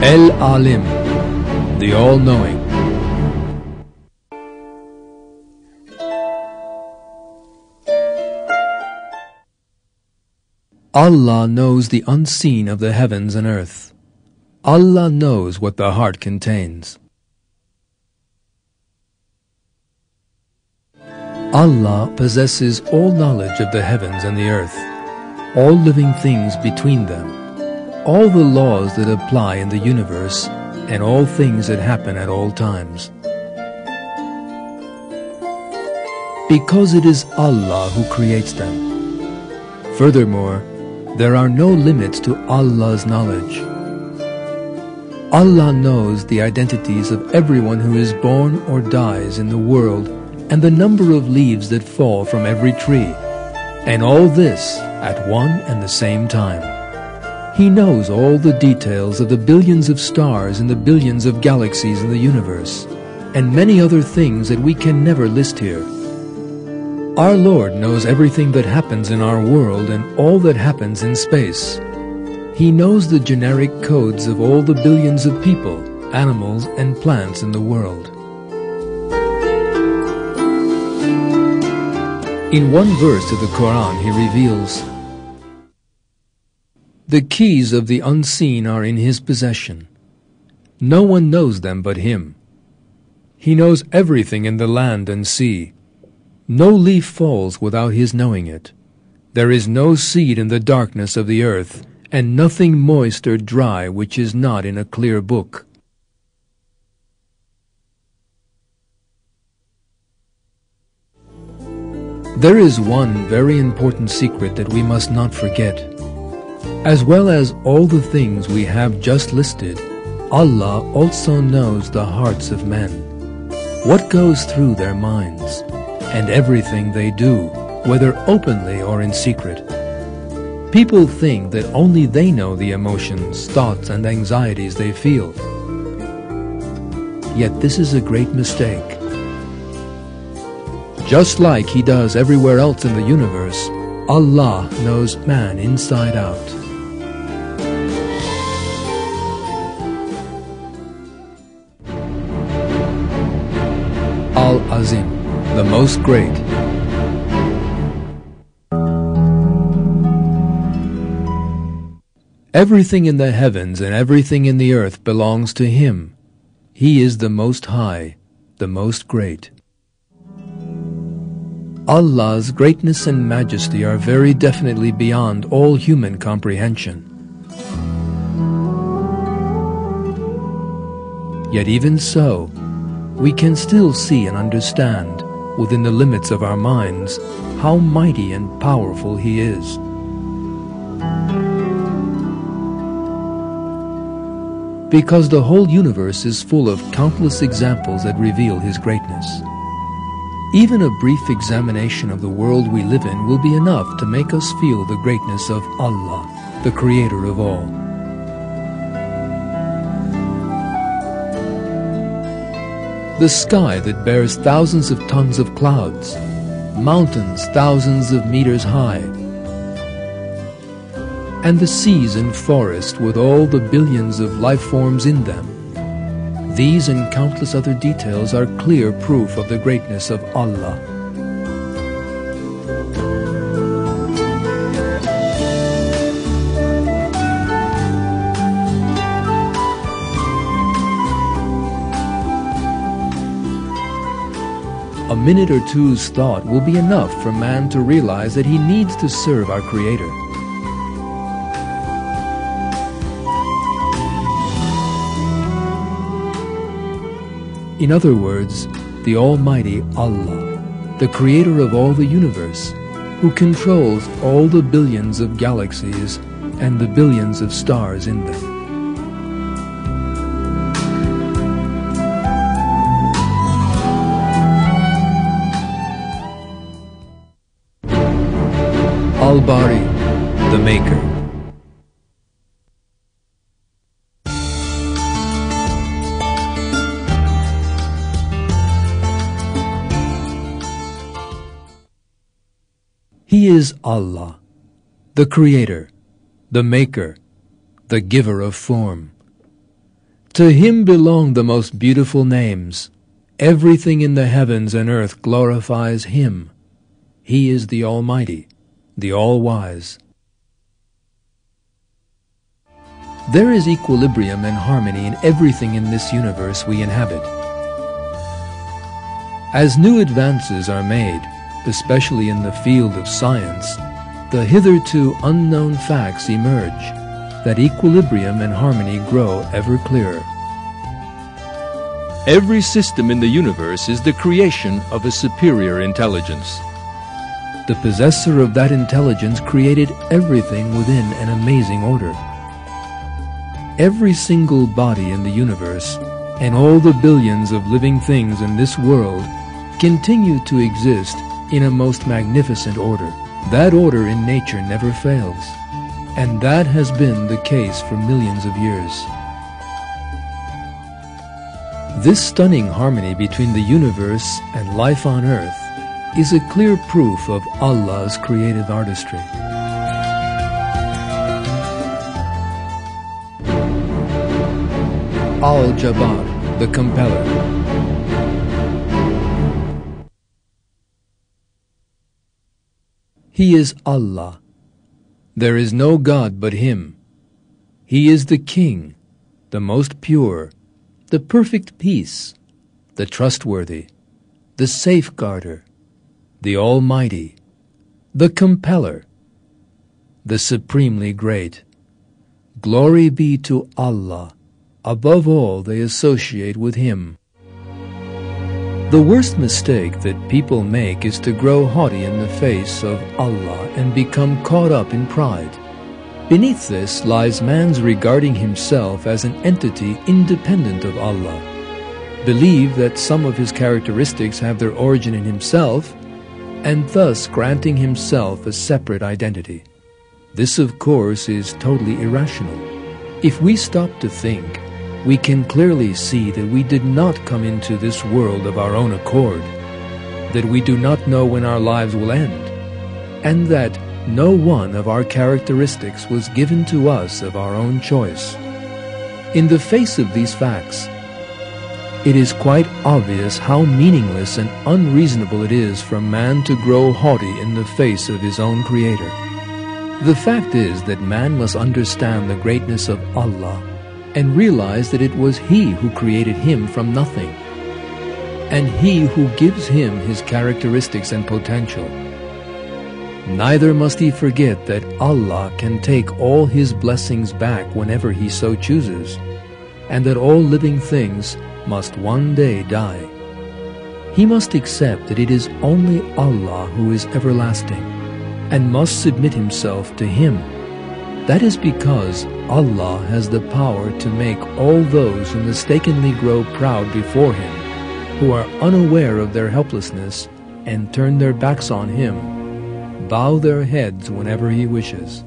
Al-Alim, the All-Knowing. Allah knows the unseen of the heavens and earth. Allah knows what the heart contains. Allah possesses all knowledge of the heavens and the earth, all living things between them, all the laws that apply in the universe, and all things that happen at all times. Because it is Allah who creates them. Furthermore, there are no limits to Allah's knowledge. Allah knows the identities of everyone who is born or dies in the world and the number of leaves that fall from every tree, and all this at one and the same time. He knows all the details of the billions of stars and the billions of galaxies in the universe, and many other things that we can never list here. Our Lord knows everything that happens in our world and all that happens in space. He knows the generic codes of all the billions of people, animals, and plants in the world. In one verse of the Qur'an, He reveals, "The keys of the unseen are in His possession. No one knows them but Him. He knows everything in the land and sea. No leaf falls without His knowing it. There is no seed in the darkness of the earth, and nothing moist or dry which is not in a clear book." There is one very important secret that we must not forget. As well as all the things we have just listed, Allah also knows the hearts of men, what goes through their minds, and everything they do, whether openly or in secret. People think that only they know the emotions, thoughts, and anxieties they feel. Yet this is a great mistake. Just like He does everywhere else in the universe, Allah knows man inside out. Al-Azim, the Most Great. Everything in the heavens and everything in the earth belongs to Him. He is the Most High, the Most Great. Allah's greatness and majesty are very definitely beyond all human comprehension. Yet even so, we can still see and understand, within the limits of our minds, how mighty and powerful He is. Because the whole universe is full of countless examples that reveal His greatness. Even a brief examination of the world we live in will be enough to make us feel the greatness of Allah, the Creator of all. The sky that bears thousands of tons of clouds, mountains thousands of meters high, and the seas and forests with all the billions of life forms in them. These and countless other details are clear proof of the greatness of Allah. A minute or two's thought will be enough for man to realize that he needs to serve our Creator. In other words, the Almighty Allah, the Creator of all the universe, who controls all the billions of galaxies and the billions of stars in them. Al-BARI, the Maker. He is Allah, the Creator, the Maker, the Giver of form. To Him belong the most beautiful names. Everything in the heavens and earth glorifies Him. He is the Almighty, the All-Wise. There is equilibrium and harmony in everything in this universe we inhabit. As new advances are made, especially in the field of science, the hitherto unknown facts emerge, that equilibrium and harmony grow ever clearer. Every system in the universe is the creation of a superior intelligence. The possessor of that intelligence created everything within an amazing order. Every single body in the universe and all the billions of living things in this world continue to exist in a most magnificent order. That order in nature never fails, and that has been the case for millions of years. This stunning harmony between the universe and life on earth is a clear proof of Allah's creative artistry. Al-Jabbar, the Compeller. He is Allah. There is no God but Him. He is the King, the most pure, the perfect peace, the trustworthy, the safeguarder, the Almighty, the Compeller, the supremely great. Glory be to Allah. Above all, they associate with Him. The worst mistake that people make is to grow haughty in the face of Allah and become caught up in pride. Beneath this lies man's regarding himself as an entity independent of Allah, believe that some of his characteristics have their origin in himself, and thus granting himself a separate identity. This, of course, is totally irrational. If we stop to think, we can clearly see that we did not come into this world of our own accord, that we do not know when our lives will end, and that no one of our characteristics was given to us of our own choice. In the face of these facts, it is quite obvious how meaningless and unreasonable it is for man to grow haughty in the face of his own Creator. The fact is that man must understand the greatness of Allah and realize that it was He who created him from nothing, and He who gives him his characteristics and potential. Neither must he forget that Allah can take all His blessings back whenever He so chooses, and that all living things must one day die. He must accept that it is only Allah who is everlasting, and must submit himself to Him. That is because Allah has the power to make all those who mistakenly grow proud before Him, who are unaware of their helplessness and turn their backs on Him, bow their heads whenever He wishes.